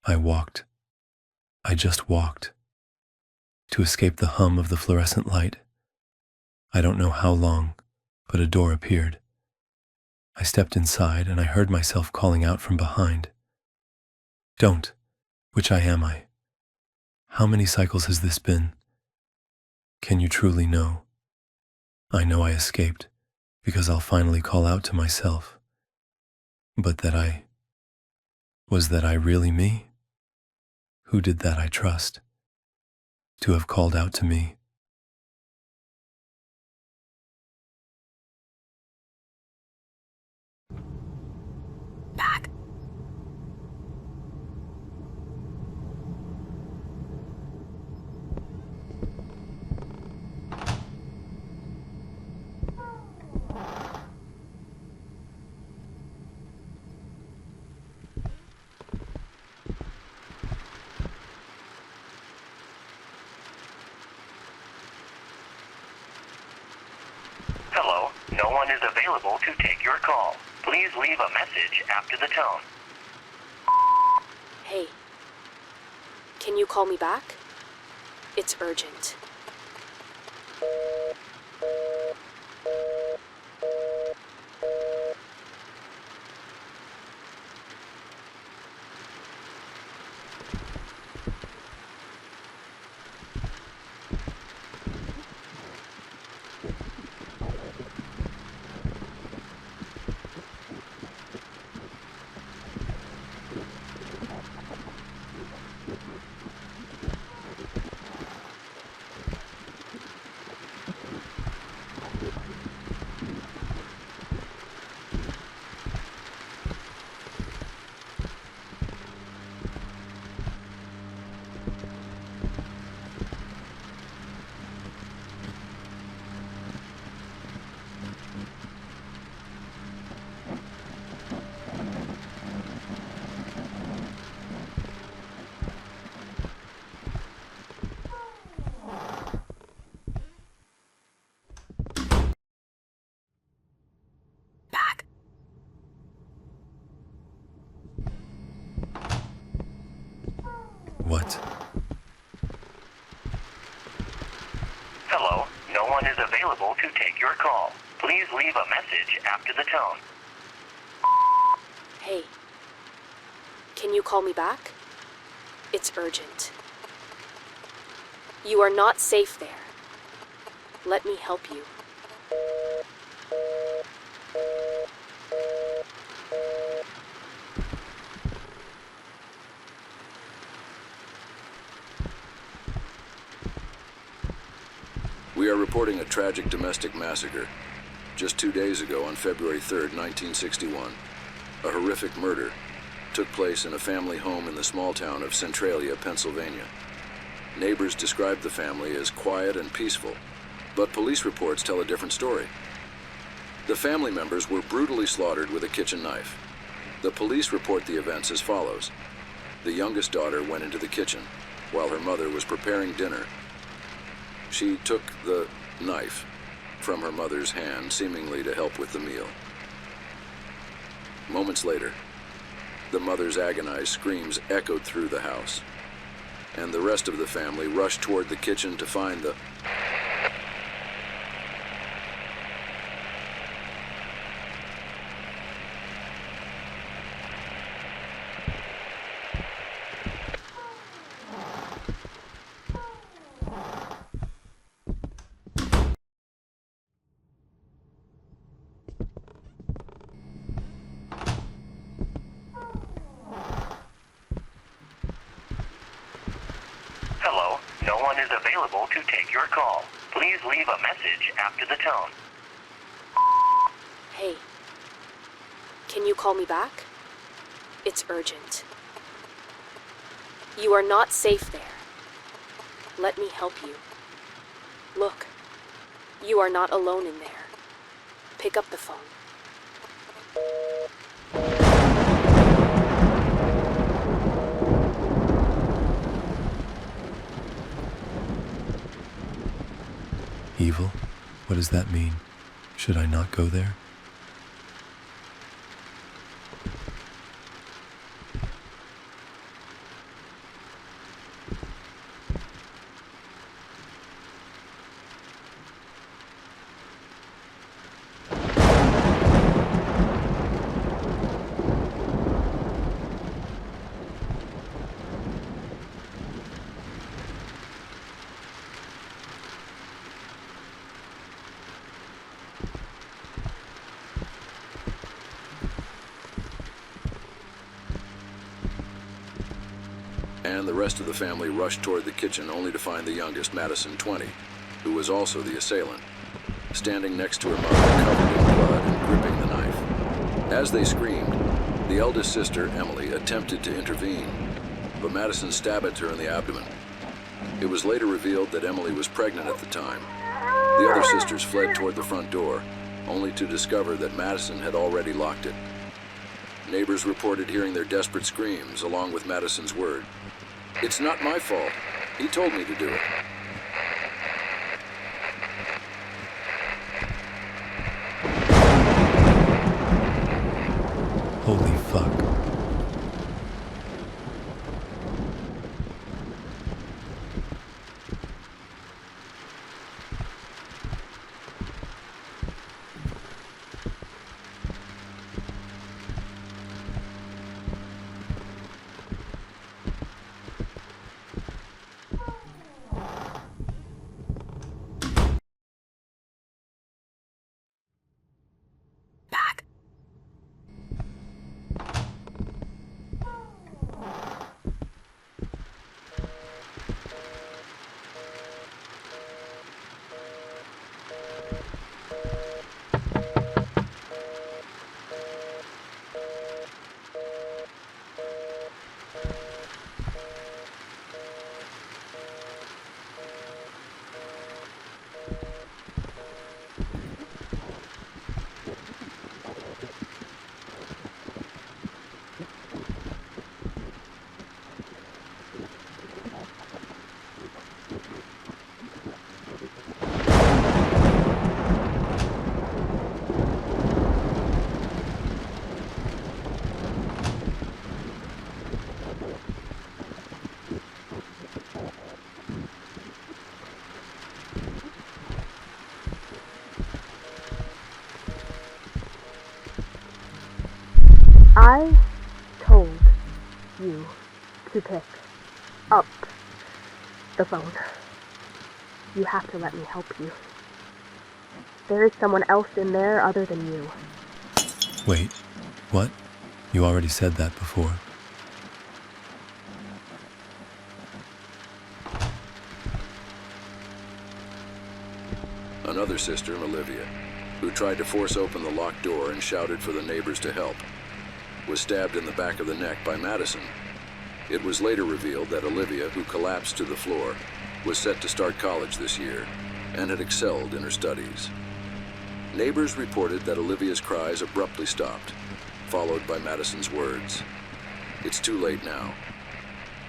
I walked. I just walked. To escape the hum of the fluorescent light. I don't know how long, but a door appeared. I stepped inside and I heard myself calling out from behind. Don't. Which am I? How many cycles has this been? Can you truly know? I know I escaped, because I'll finally call out to myself. But was that I really me? Who did that I trust? To have called out to me. Back. Hello, no one is available to take your call. Please leave a message after the tone. Hey. Can you call me back? It's urgent. Back. What? Hello, no one is available to take your call. Please leave a message after the tone. Hey. Can you call me back? It's urgent. You are not safe there. Let me help you. We are reporting a tragic domestic massacre. Just 2 days ago, on February 3rd, 1961, a horrific murder took place in a family home in the small town of Centralia, Pennsylvania. Neighbors described the family as quiet and peaceful, but police reports tell a different story. The family members were brutally slaughtered with a kitchen knife. The police report the events as follows. The youngest daughter went into the kitchen while her mother was preparing dinner. She took the knife from her mother's hand, seemingly to help with the meal. Moments later, the mother's agonized screams echoed through the house, and the rest of the family rushed toward the kitchen to find the... Hello, no one is available to take your call. Please leave a message after the tone. Hey. Can you call me back? It's urgent. You are not safe there. Let me help you. Look. You are not alone in there. Pick up the phone. Evil? What does that mean? Should I not go there? and the rest of the family rushed toward the kitchen only to find the youngest, Madison, 20, who was also the assailant, standing next to her mother covered in blood and gripping the knife. As they screamed, the eldest sister, Emily, attempted to intervene, but Madison stabbed at her in the abdomen. It was later revealed that Emily was pregnant at the time. The other sisters fled toward the front door, only to discover that Madison had already locked it. Neighbors reported hearing their desperate screams, along with Madison's word, "It's not my fault. He told me to do it." Holy fuck. Back. I told you to pick up the phone. You have to let me help you. There is someone else in there other than you. Wait, what? You already said that before. Another sister, Olivia, who tried to force open the locked door and shouted for the neighbors to help, was stabbed in the back of the neck by Madison. It was later revealed that Olivia, who collapsed to the floor, was set to start college this year and had excelled in her studies. Neighbors reported that Olivia's cries abruptly stopped, followed by Madison's words, "It's too late now.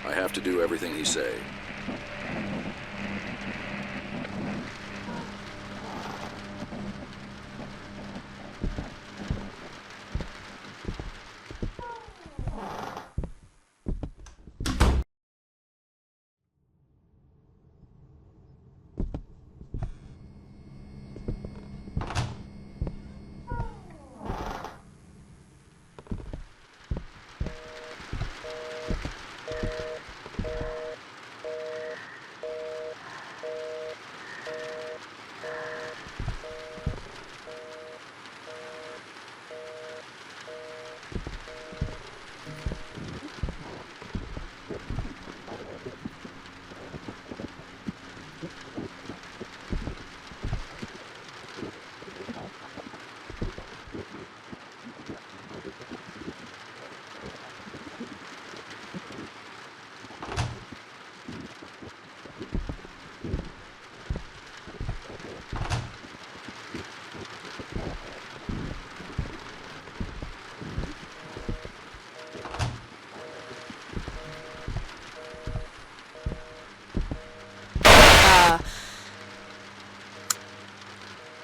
I have to do everything he say."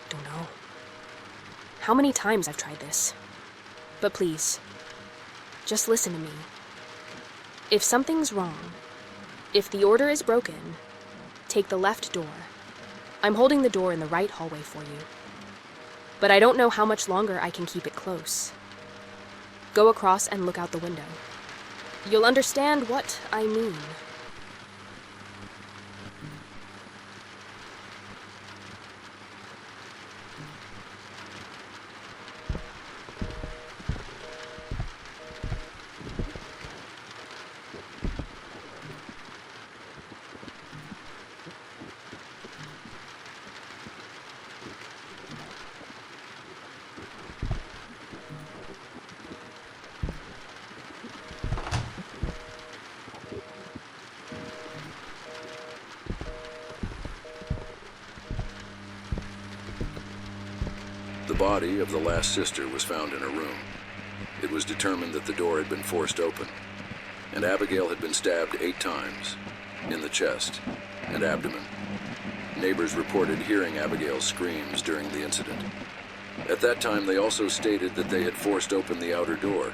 Don't know. How many times I've tried this. But please, just listen to me. If something's wrong, if the order is broken, take the left door. I'm holding the door in the right hallway for you. But I don't know how much longer I can keep it close. Go across and look out the window. You'll understand what I mean. body of the last sister was found in her room. It was determined that the door had been forced open, and Abigail had been stabbed 8 times, in the chest and abdomen. Neighbors reported hearing Abigail's screams during the incident. At that time, they also stated that they had forced open the outer door.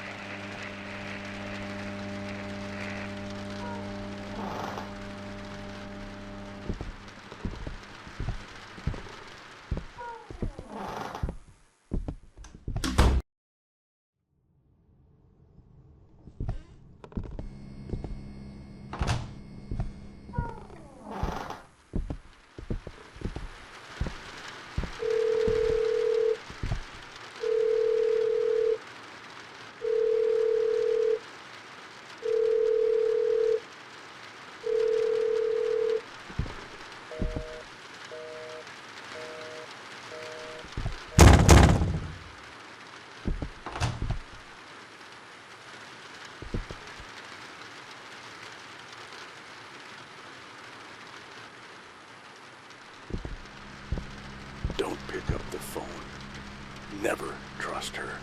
Don't pick up the phone. Never trust her.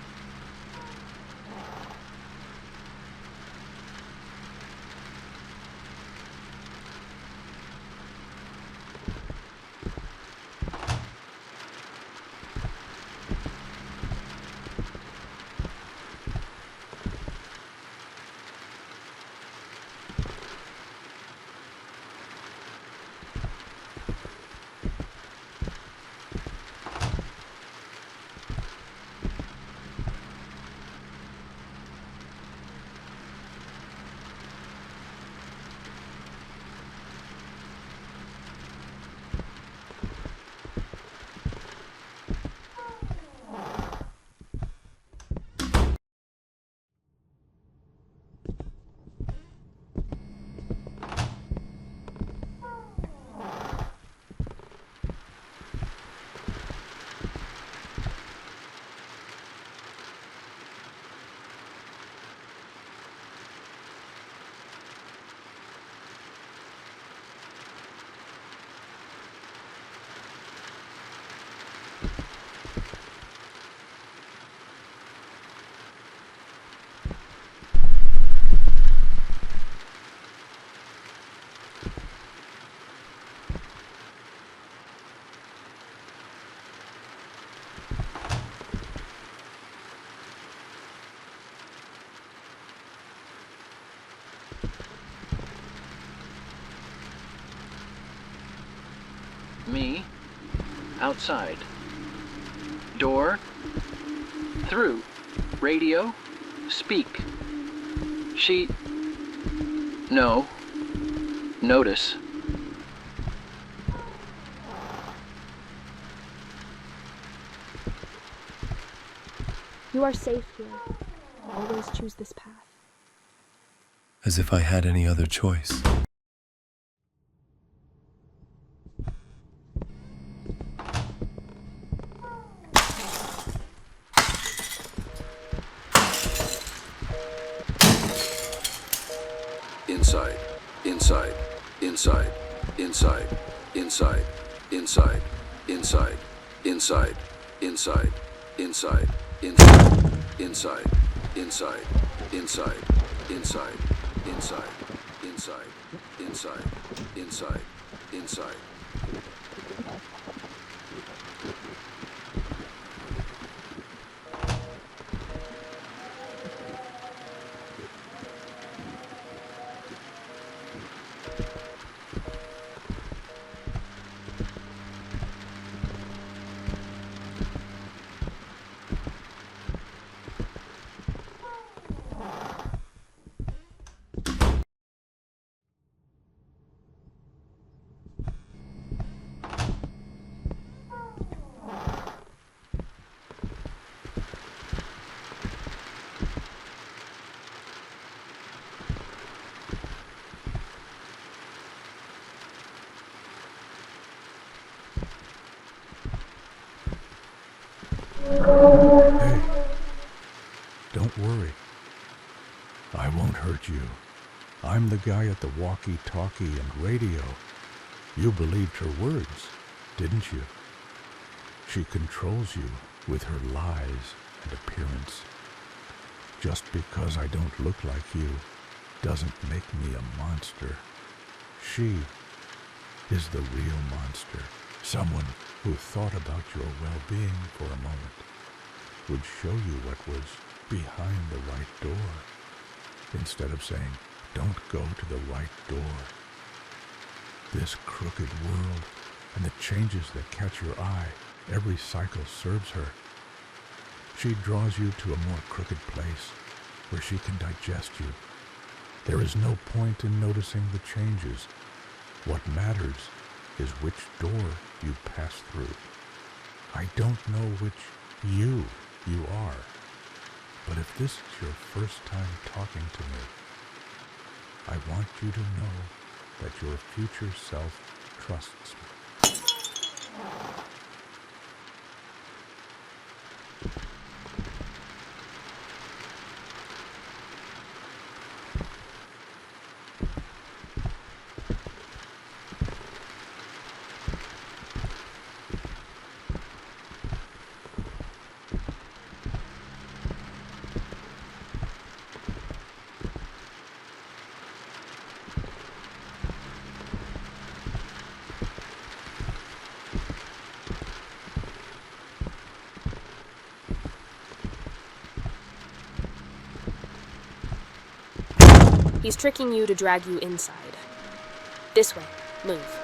Me, outside. Door, through. Radio, speak. She, no, notice. You are safe here. Always choose this path. As if I had any other choice. Inside, inside, inside, inside, inside, inside, inside, inside, inside, inside, inside, inside, inside, inside, inside, inside, inside, inside, inside, inside. Hey, don't worry. I won't hurt you. I'm the guy at the walkie-talkie and radio. You believed her words, didn't you? She controls you with her lies and appearance. Just because I don't look like you doesn't make me a monster. She is the real monster. Someone who thought about your well-being for a moment would show you what was behind the right door, instead of saying, don't go to the right door. This crooked world and the changes that catch your eye, every cycle serves her. She draws you to a more crooked place where she can digest you. There is no point in noticing the changes. What matters is which door you pass through. I don't know which you are, but if this is your first time talking to me, I want you to know that your future self trusts me. He's tricking you to drag you inside. This way. Move.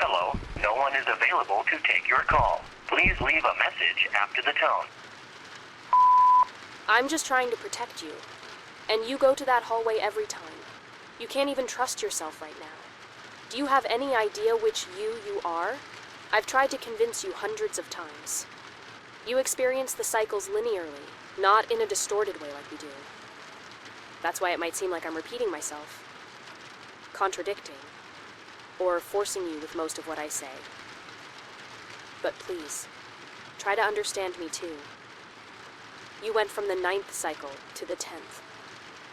Hello, no one is available to take your call. Please leave a message after the tone. I'm just trying to protect you. And you go to that hallway every time. You can't even trust yourself right now. Do you have any idea which you are? I've tried to convince you hundreds of times. You experience the cycles linearly, not in a distorted way like we do. That's why it might seem like I'm repeating myself, contradicting, or forcing you with most of what I say. But please, try to understand me too. You went from the 9th cycle to the 10th.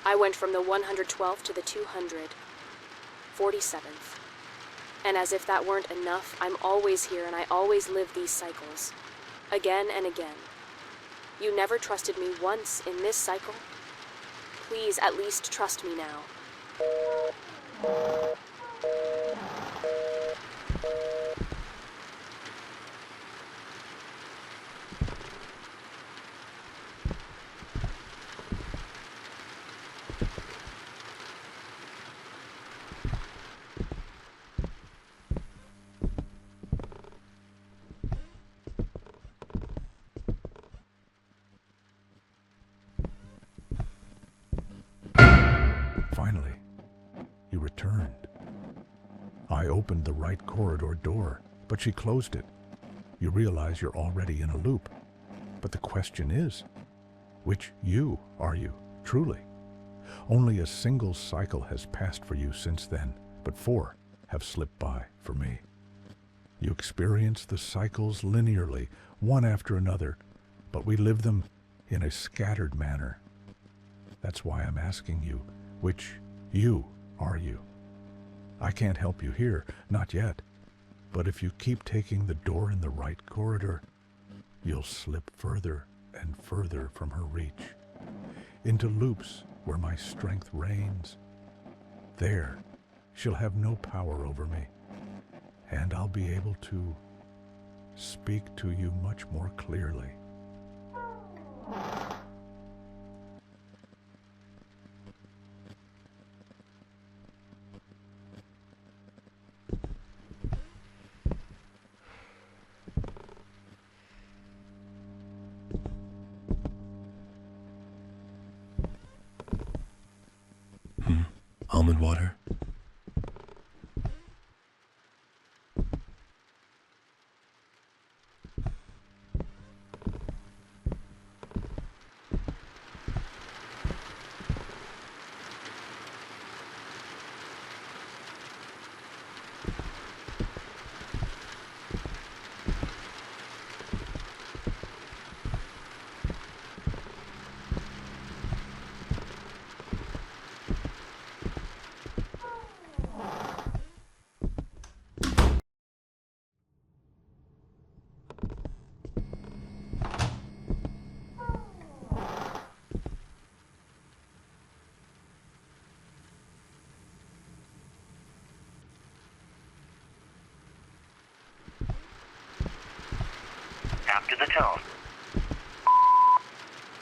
I went from the 112th to the 247th. And as if that weren't enough, I'm always here and I always live these cycles. Again and again. You never trusted me once in this cycle. Please at least trust me now. Finally, you returned. I opened the right corridor door, but she closed it. You realize you're already in a loop. But the question is, which you are you, truly? Only a single cycle has passed for you since then, but 4 have slipped by for me. You experience the cycles linearly, one after another, but we live them in a scattered manner. That's why I'm asking you, which you are you? I can't help you here, not yet. But if you keep taking the door in the right corridor, you'll slip further and further from her reach, into loops where my strength reigns. There, she'll have no power over me, and I'll be able to speak to you much more clearly. almond water. After the tone.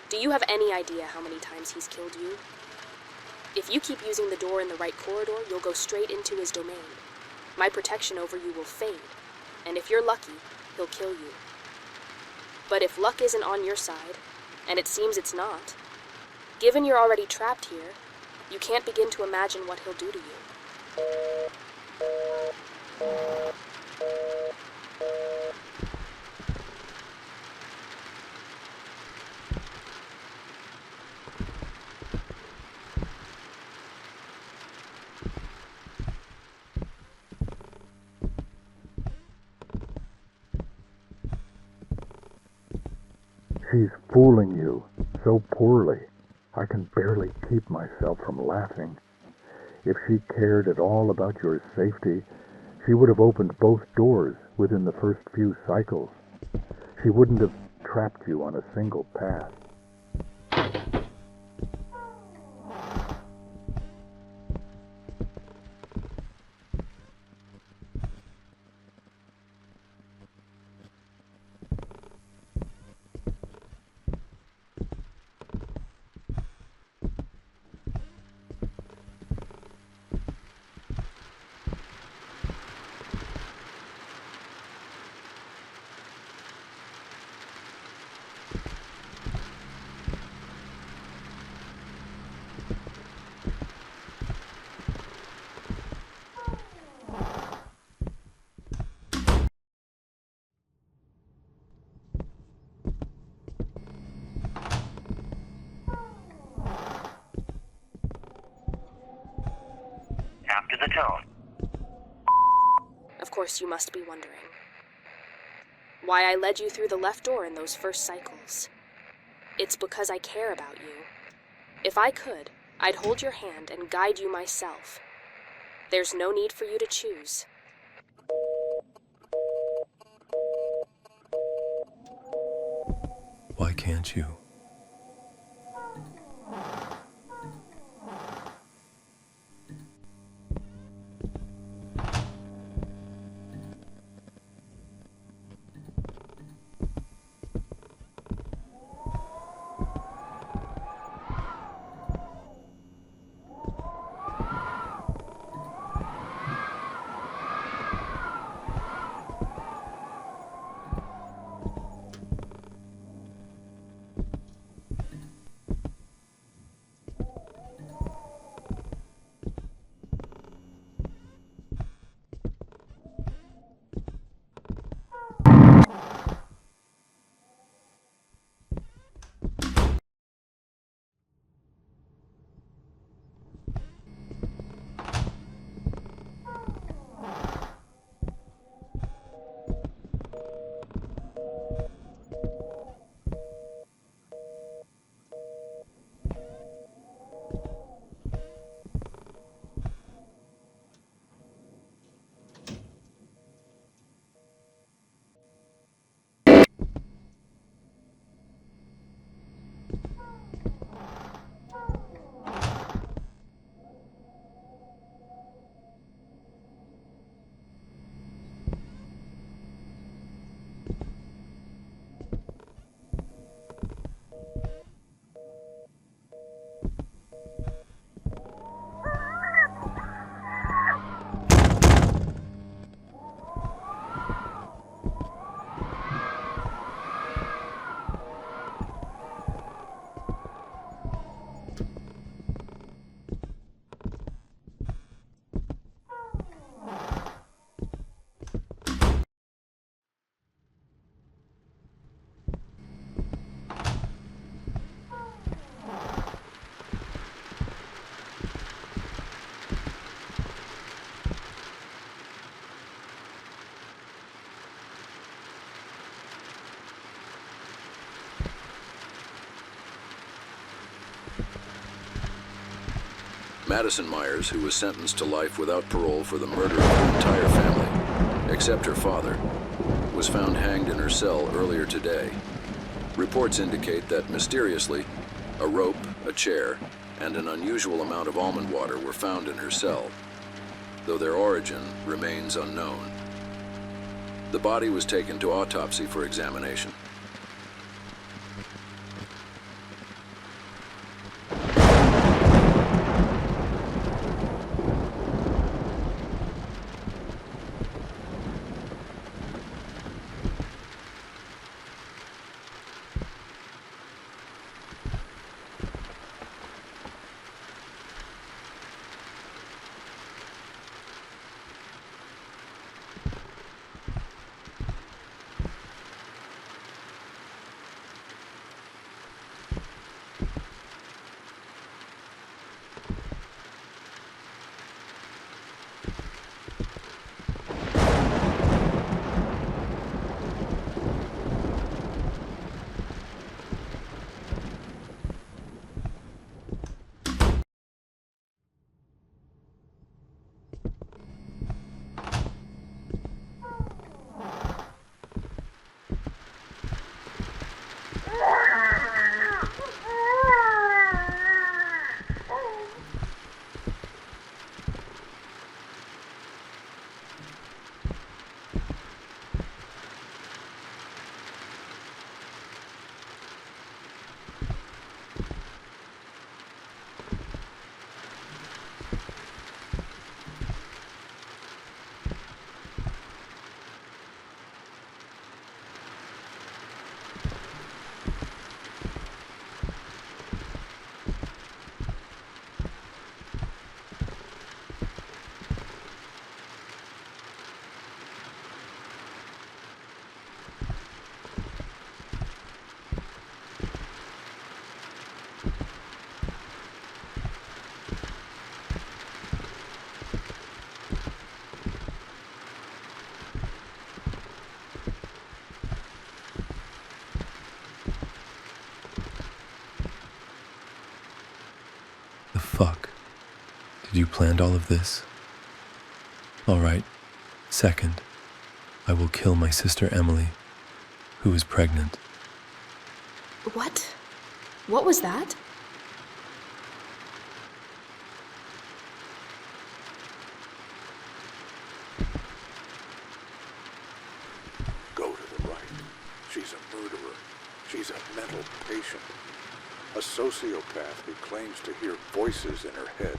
Do you have any idea how many times he's killed you? If you keep using the door in the right corridor, you'll go straight into his domain. My protection over you will fade, and if you're lucky, he'll kill you. But if luck isn't on your side, and it seems it's not, given you're already trapped here, you can't begin to imagine what he'll do to you. She's fooling you so poorly. I can barely keep myself from laughing. If she cared at all about your safety, she would have opened both doors within the first few cycles. She wouldn't have trapped you on a single path. After the tone. Of course, you must be wondering why I led you through the left door in those first cycles. It's because I care about you. If I could, I'd hold your hand and guide you myself. There's no need for you to choose. Why can't you? Madison Myers, who was sentenced to life without parole for the murder of her entire family, except her father, was found hanged in her cell earlier today. Reports indicate that, mysteriously, a rope, a chair, and an unusual amount of almond water were found in her cell, though their origin remains unknown. The body was taken to autopsy for examination. The fuck? Did you plan all of this? All right. Second, I will kill my sister Emily, who is pregnant. What? What was that? Go to the right. She's a murderer. She's a mental patient. A sociopath who claims to hear voices in her head.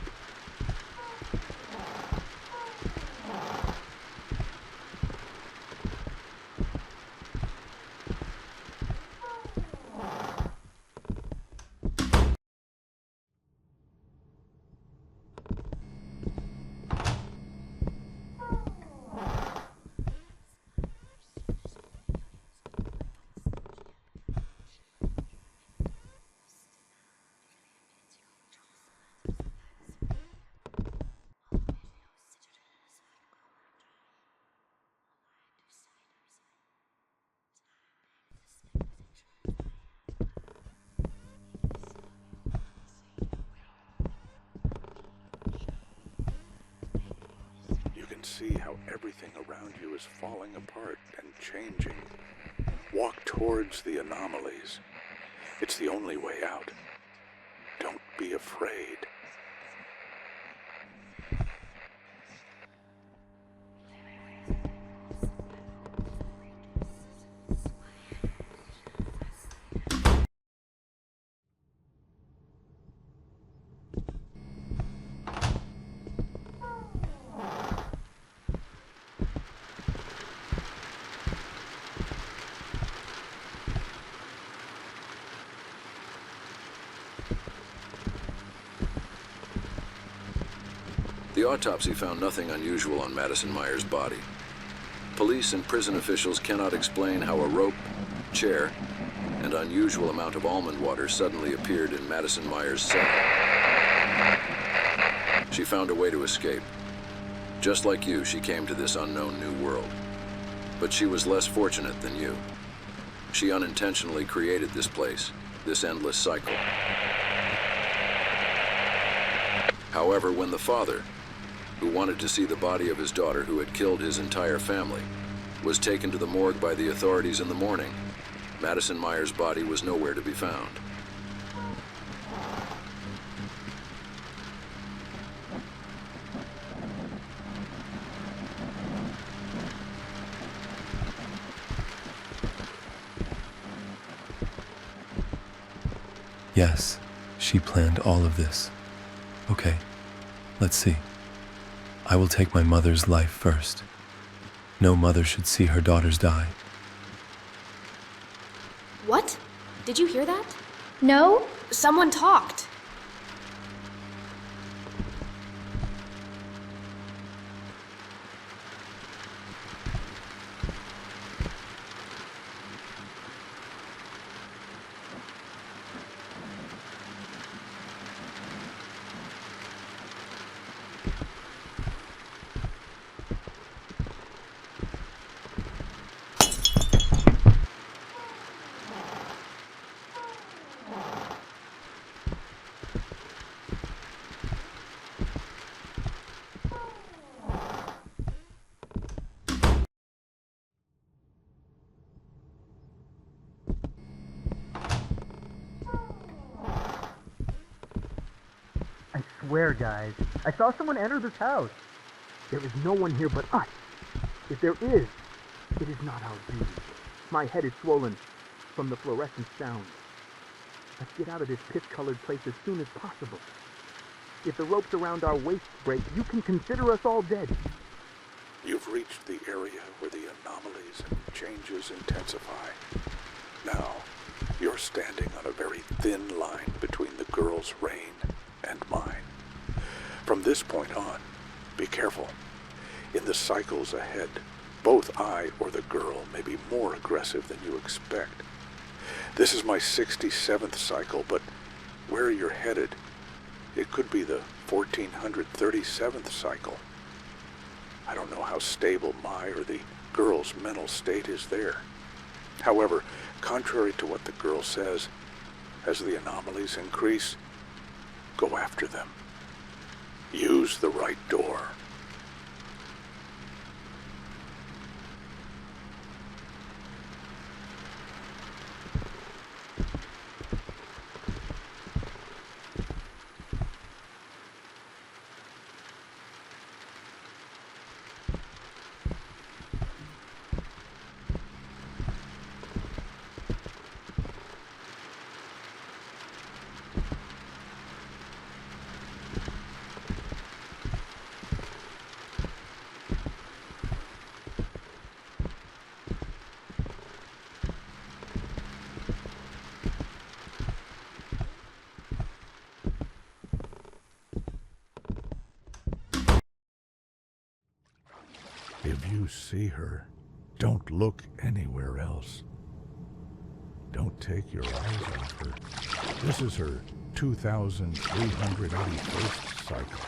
See how everything around you is falling apart and changing. Walk towards the anomalies. It's the only way out. Don't be afraid. The autopsy found nothing unusual on Madison Myers' body. Police and prison officials cannot explain how a rope, chair, and unusual amount of almond water suddenly appeared in Madison Myers' cell. She found a way to escape. Just like you, she came to this unknown new world. But she was less fortunate than you. She unintentionally created this place, this endless cycle. However, when the father, who wanted to see the body of his daughter who had killed his entire family, was taken to the morgue by the authorities in the morning, Madison Myers' body was nowhere to be found. Yes, she planned all of this. Okay, let's see. I will take my mother's life first. No mother should see her daughters die. What? Did you hear that? No? Someone talked. I swear, guys, I saw someone enter this house. There is no one here but us. If there is, it is not our duty. My head is swollen from the fluorescent sound. Let's get out of this piss-colored place as soon as possible. If the ropes around our waists break, you can consider us all dead. You've reached the area where the anomalies and changes intensify. Now, you're standing on a very thin line between the girl's reign and mine. From this point on, be careful. In the cycles ahead, both I or the girl may be more aggressive than you expect. This is my 67th cycle, but where you're headed, it could be the 1437th cycle. I don't know how stable my or the girl's mental state is there. However, contrary to what the girl says, as the anomalies increase, go after them. Use the right door. If you see her, don't look anywhere else. Don't take your eyes off her. This is her 2381st cycle.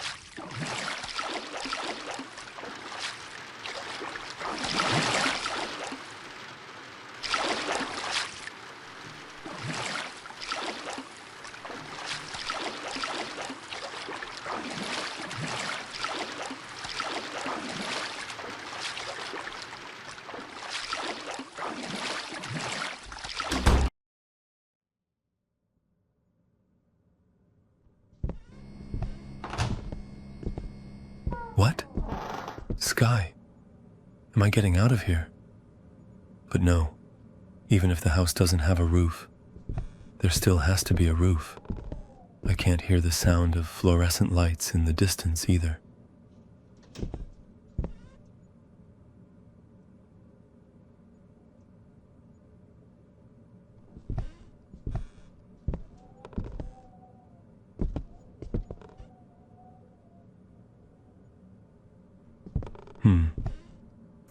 What? Sky? Am I getting out of here? But no, even if the house doesn't have a roof, there still has to be a roof. I can't hear the sound of fluorescent lights in the distance either.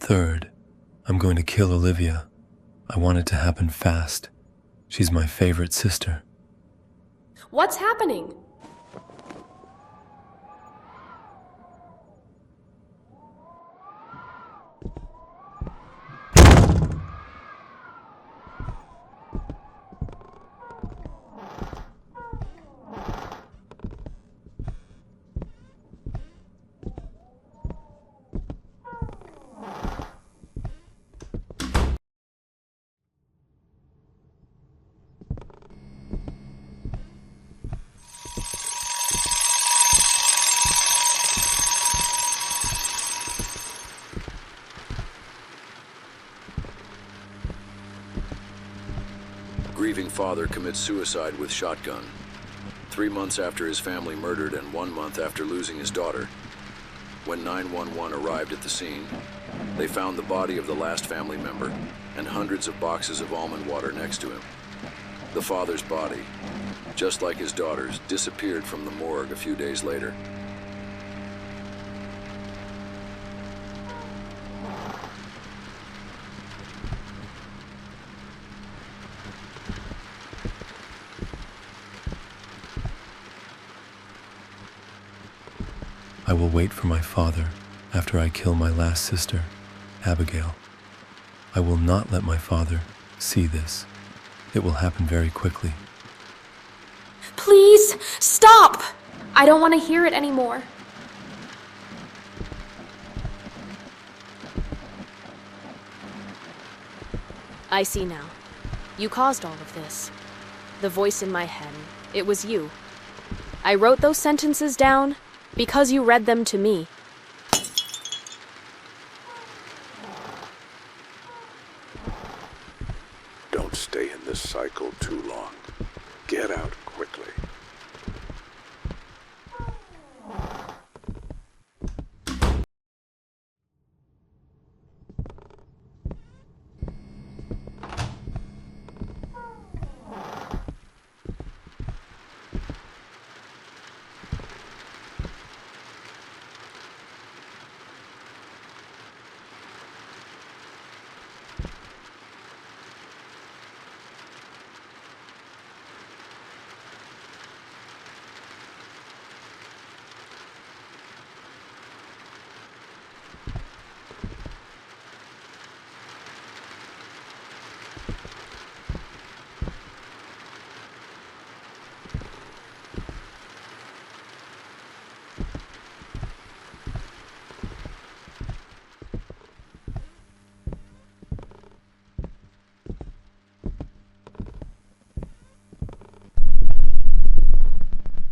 Third, I'm going to kill Olivia. I want it to happen fast. She's my favorite sister. What's happening? grieving father commits suicide with shotgun. 3 months after his family murdered and 1 month after losing his daughter. When 911 arrived at the scene, they found the body of the last family member and hundreds of boxes of almond water next to him. The father's body, just like his daughter's, disappeared from the morgue a few days later. I will wait for my father after I kill my last sister, Abigail. I will not let my father see this. It will happen very quickly. Please, stop! I don't want to hear it anymore. I see now. You caused all of this. The voice in my head, it was you. I wrote those sentences down because you read them to me. Don't stay in this cycle too long. Get out quickly.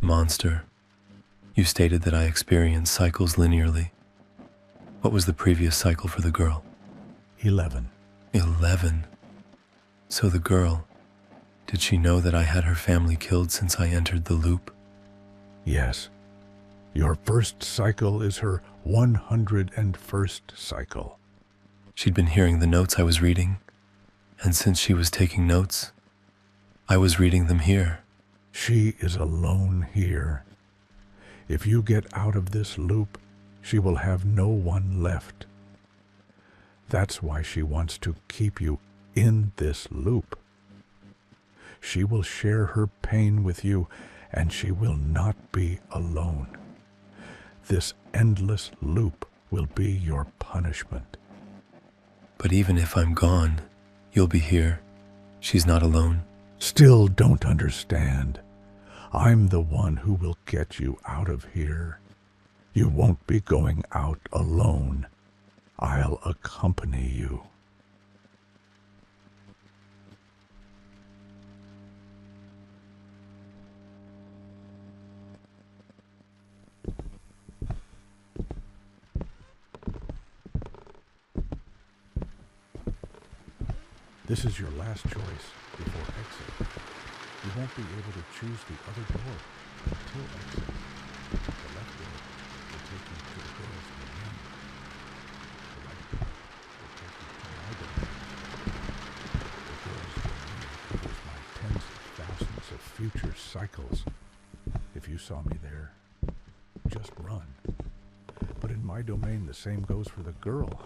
Monster, you stated that I experience cycles linearly. What was the previous cycle for the girl? 11. 11. So the girl, did she know that I had her family killed since I entered the loop? Yes. Your first cycle is her 101st cycle. She'd been hearing the notes I was reading, and since she was taking notes, I was reading them here. She is alone here. If you get out of this loop, she will have no one left. That's why she wants to keep you in this loop. She will share her pain with you, and she will not be alone. This endless loop will be your punishment. But even if I'm gone, you'll be here. She's not alone. Still don't understand. I'm the one who will get you out of here. You won't be going out alone. I'll accompany you. This is your last choice before exit. You won't be able to choose the other door until exit. The left door will take you to the girl's domain. The right door will take you to my domain. The girl's domain covers my tens of thousands of future cycles. If you saw me there, just run. But in my domain, the same goes for the girl.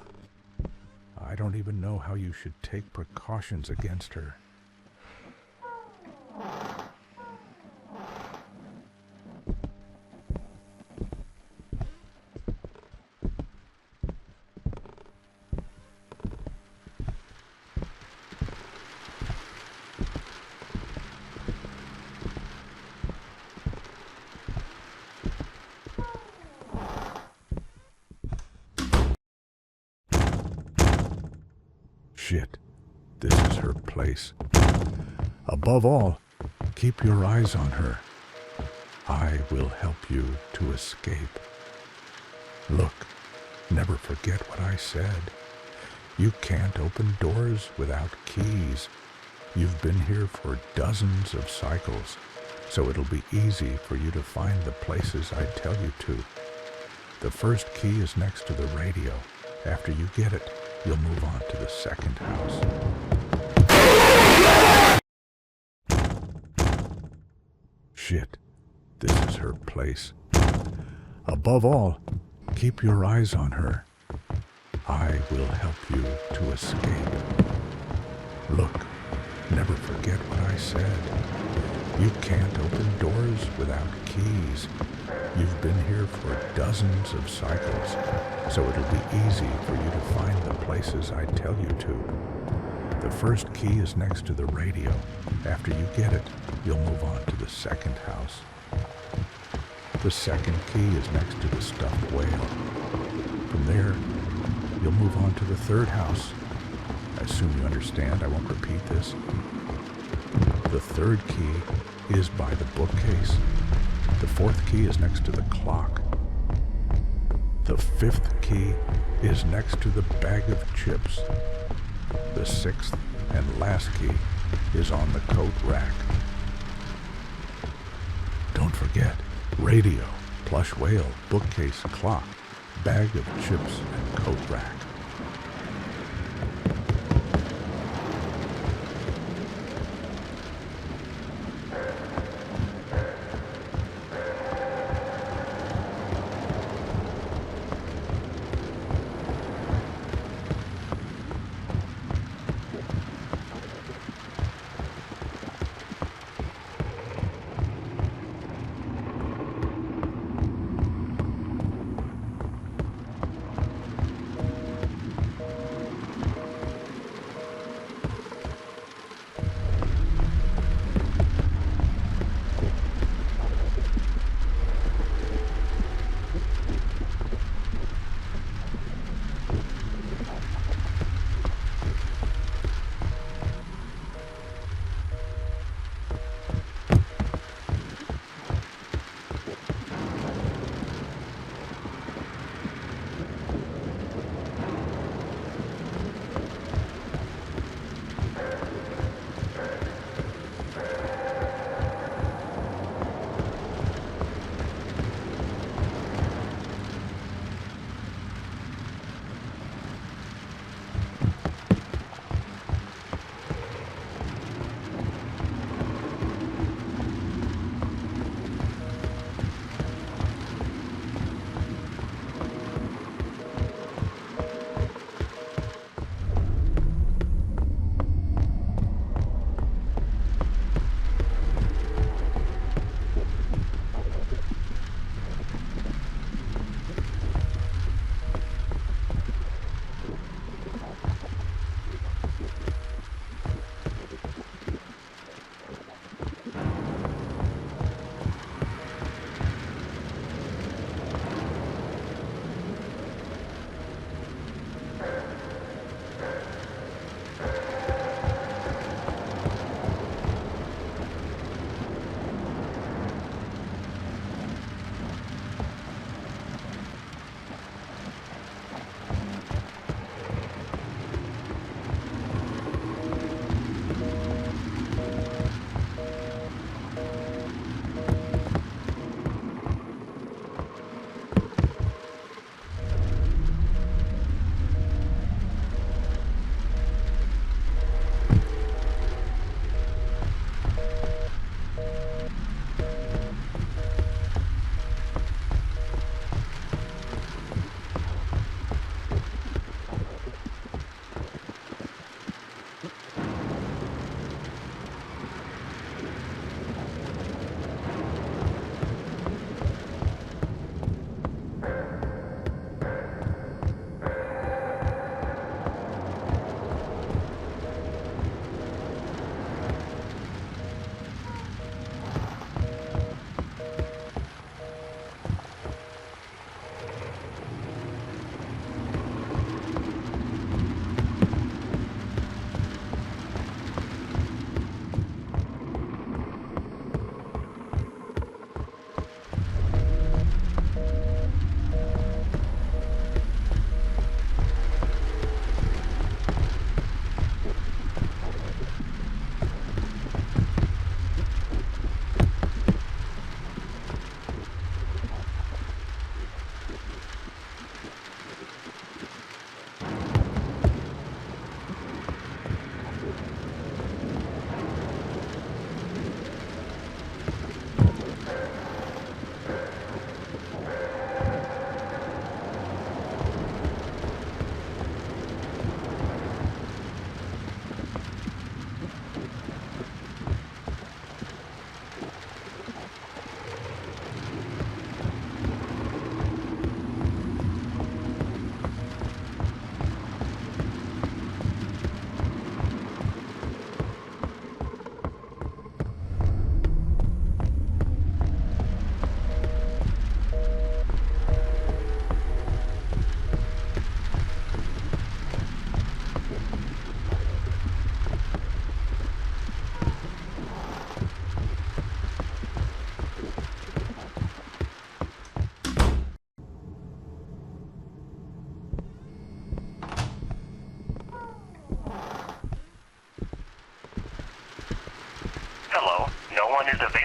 I don't even know how you should take precautions against her. Shit, this is her place. Above all, keep your eyes on her. I will help you to escape. Look, never forget what I said. You can't open doors without keys. You've been here for dozens of cycles, so it'll be easy for you to find the places I tell you to. The first key is next to the radio. After you get it, you'll move on to the second house. Shit, this is her place. Above all, keep your eyes on her. I will help you to escape. Look, never forget what I said. You can't open doors without keys. You've been here for dozens of cycles, so it'll be easy for you to find the places I tell you to. The first key is next to the radio. After you get it, you'll move on to the second house. The second key is next to the stuffed whale. From there, you'll move on to the third house. I assume you understand, I won't repeat this. The third key is by the bookcase. The fourth key is next to the clock. The fifth key is next to the bag of chips. The sixth and last key is on the coat rack. Don't forget, radio, plush whale, bookcase, clock, bag of chips, and coat rack.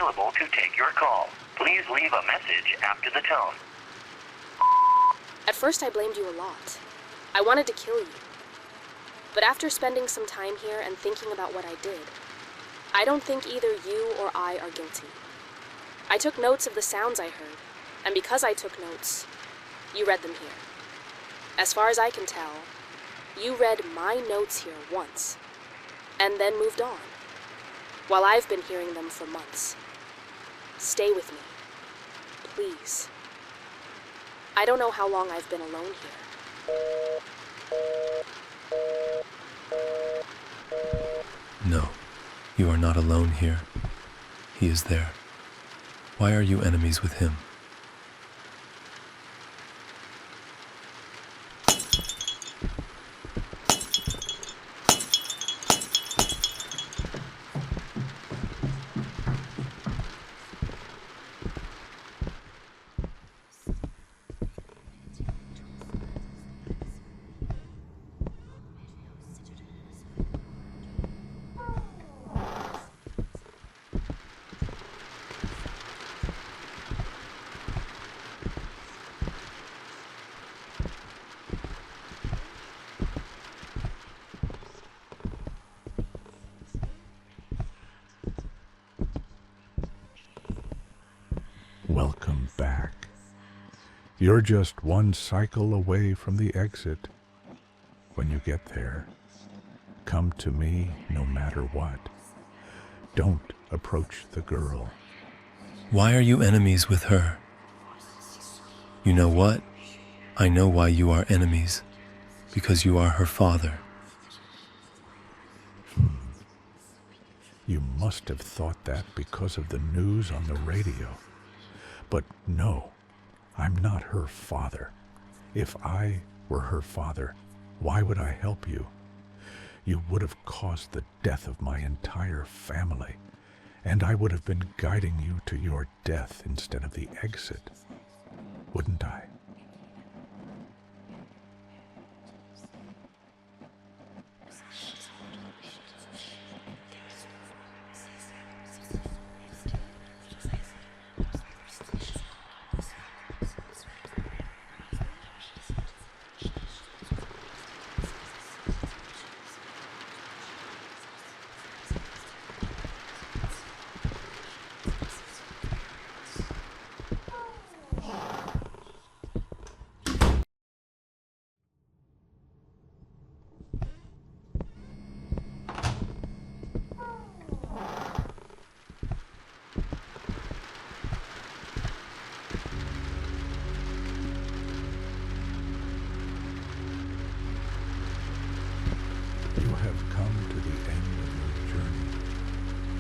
available to take your call. Please leave a message after the tone. At first I blamed you a lot. I wanted to kill you. But after spending some time here and thinking about what I did, I don't think either you or I are guilty. I took notes of the sounds I heard, and because I took notes, you read them here. As far as I can tell, you read my notes here once, and then moved on, while I've been hearing them for months. Stay with me, please. I don't know how long I've been alone here. No, you are not alone here. He is there. Why are you enemies with him? Welcome back. You're just one cycle away from the exit. When you get there, come to me no matter what. Don't approach the girl. Why are you enemies with her? You know what? I know why you are enemies. Because you are her father. You must have thought that because of the news on the radio. But no, I'm not her father. If I were her father, why would I help you? You would have caused the death of my entire family, and I would have been guiding you to your death instead of the exit, wouldn't I?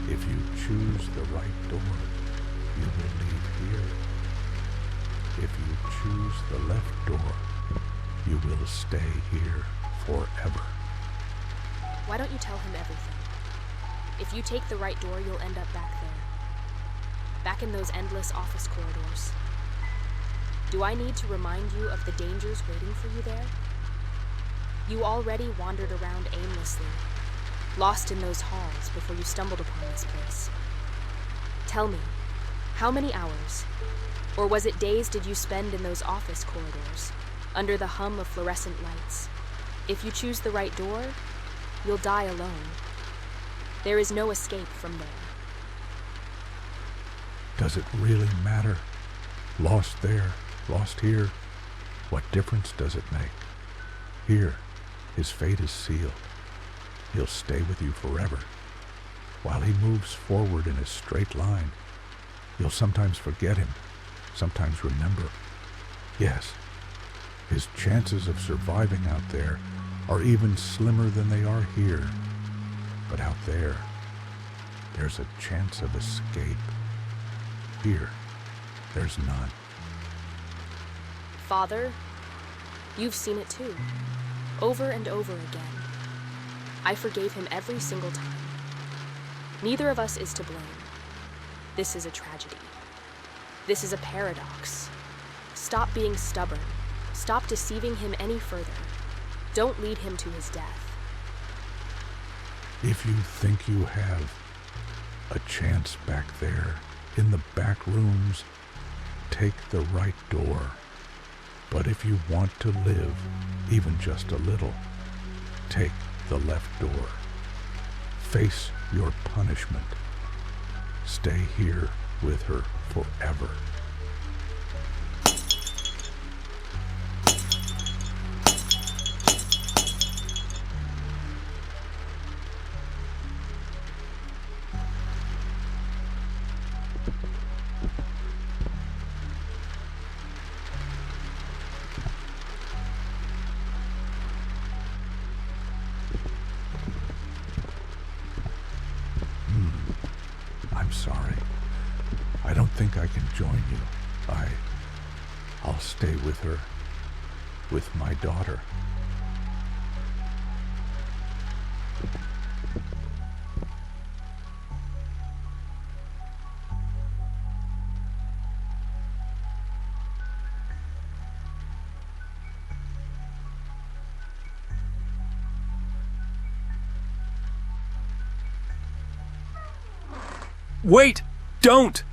If you choose the right door, you will leave here. If you choose the left door, you will stay here forever. Why don't you tell him everything? If you take the right door, you'll end up back there. Back in those endless office corridors. Do I need to remind you of the dangers waiting for you there? You already wandered around aimlessly, lost in those halls before you stumbled upon this place. Tell me, how many hours, or was it days did you spend in those office corridors, under the hum of fluorescent lights? If you choose the right door, you'll die alone. There is no escape from there. Does it really matter? Lost there, lost here. What difference does it make? Here, his fate is sealed. He'll stay with you forever. While he moves forward in a straight line, you'll sometimes forget him, sometimes remember. Yes, his chances of surviving out there are even slimmer than they are here. But out there, there's a chance of escape. Here, there's none. Father, you've seen it too, over and over again. I forgave him every single time. Neither of us is to blame. This is a tragedy. This is a paradox. Stop being stubborn. Stop deceiving him any further. Don't lead him to his death. If you think you have a chance back there, in the back rooms, take the right door. But if you want to live, even just a little, take the left door. Face your punishment. Stay here with her forever. I'm sorry. I don't think I can join you. I'll stay with her. With my daughter. Wait! Don't!